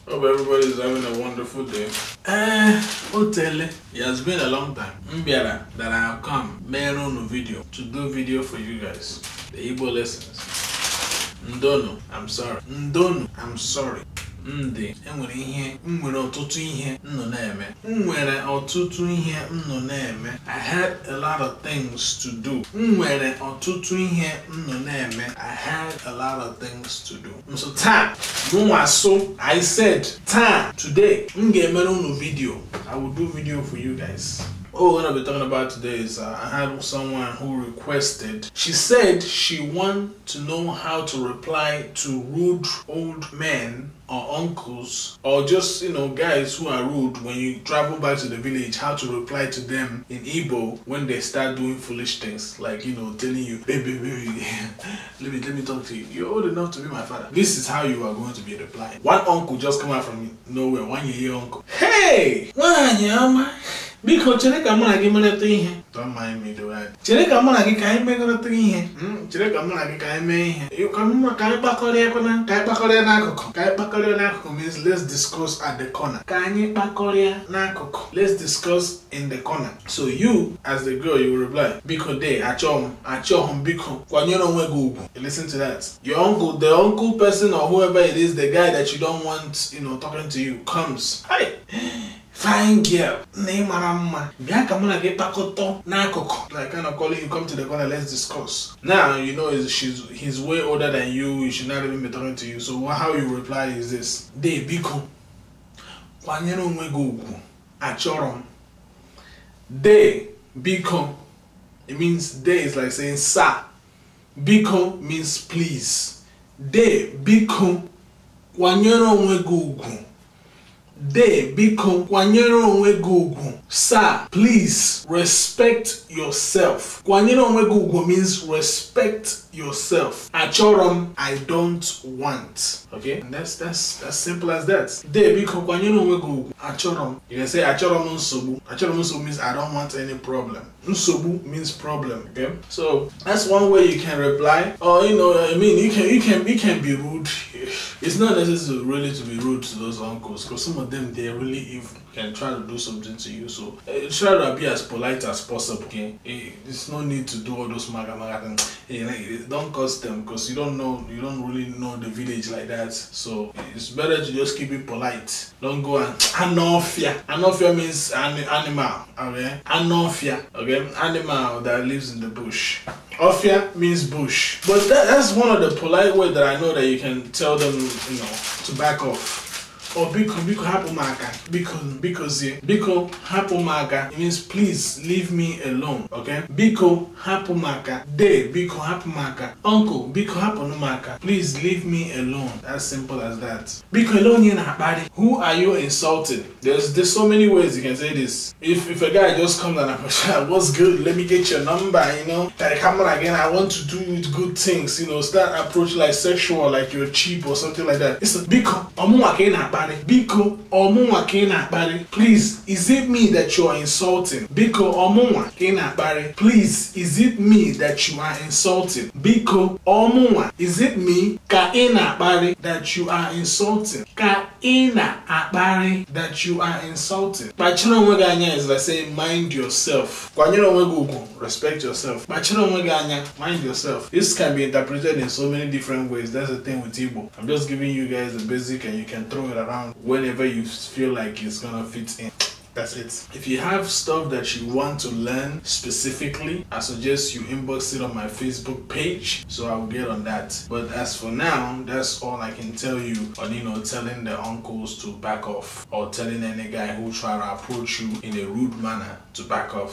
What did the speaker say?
Hope everybody's having a wonderful day. Otele, it has been a long time. Mbiara that I have come on video to do video for you guys. The IGBO lessons. Ndono, I'm sorry. Ndono, I'm sorry. Ndị enwere ihe nwere ọtụtụ ihe nno na-eme. Nwere ọtụtụ ihe nno na-eme. I had a lot of things to do. Nwere ọtụtụ ihe nno na-eme. I had a lot of things to do. So taa, so I said taa today m ga-emere unu video. I will do video for you guys. What we're going to be talking about today is I had someone who requested. She said she wants to know how to reply to rude old men or uncles or just, guys who are rude when you travel back to the village, how to reply to them in Igbo when they start doing foolish things like, telling you, baby, let me talk to you. You're old enough to be my father. This is how you are going to be replying. One uncle just come out from nowhere, 1 year uncle. Hey! Biko chere ka mụ na gị mereta ihe. Don't mind me though. Chere ka mụ na gị ka anyị megorota ihe. Chere ka mụ na gị ka anyị mee ihe. Ka anyị kpakọrịa na ka anyị kpakọrịa n'akụkụ. Ka anyị kpakọrịa n'akụkụ means let's discuss at the corner. Ka anyị kpakọrịa n'akụkụ. Let's discuss in the corner. So you, as the girl, you will reply, Biko de, achọhụ biko, kwanyere onwe gị ugwu. Listen to that. Your uncle, the uncle person or whoever it is, the guy that you don't want, talking to you, comes. Hi. Fine girl, name Marama. Like kind of calling you, come to the corner, let's discuss. Now he's way older than you, he should not even be talking to you. So how you reply is this. De biko. Kwanyere onwe gị ugwu. Achọrọ m. De biko. It means de is like saying sa. Biko means please. De biko. Kwanyere onwe gị ugwu. De biko kwanyere onwe gị ugwu. Sir, please respect yourself. Kwanyere onwe gị ugwu means respect yourself. Achọrọ m, I don't want. Okay? And that's simple as that. De biko kwanyere onwe gị ugwu. Achọrọ m. You can say achọrọ m nsogbu. Achọrọ m nsogbu means I don't want any problem. Nsogbu means problem. Okay? So that's one way you can reply. Or you can be rude. It's not necessary really to be rude to those uncles because some of them, they're really evil, can try to do something to you. So try to be as polite as possible. Okay, there's no need to do all those maga things. Don't cost them because you don't really know the village like that. So it's better to just keep it polite. Don't go and anofia. Anofia means animal. Okay, anofia. Okay, animal that lives in the bush. Ofia means bush. But that's one of the polite ways that I know that you can tell them, to back off. Or biko hapumaka. Biko hapumaka. It means please leave me alone. Okay? Biko hapumaka. De biko hapumaka. Uncle biko hapunumaka. Please leave me alone. As simple as that. Biko alone yena body. Who are you insulting? There's so many ways you can say this. If a guy just comes and approaches, what's good? Let me get your number. Like come on again. I want to do good things. Start approach like sexual, like you're cheap or something like that. It's a biko omuake na body. Biko omunwa kena bari. Please, is it me that you are insulting? Biko omunwa kena bari. Please, is it me that you are insulting? Biko omunwa, is it me ka ina bari that you are insulting? Ka ina abari that you are insulting. Bachira onwe anya is like saying mind yourself. Kwanyere onwe ugwu, respect yourself. Bachira onwe anya, mind yourself. This can be interpreted in so many different ways. That's the thing with Igbo. I'm just giving you guys the basic and you can throw it around whenever you feel like it's gonna fit in. That's it. If you have stuff that you want to learn specifically, I suggest you inbox it on my Facebook page so I'll get on that. But as for now, that's all I can tell you on telling the uncles to back off or telling any guy who try to approach you in a rude manner to back off.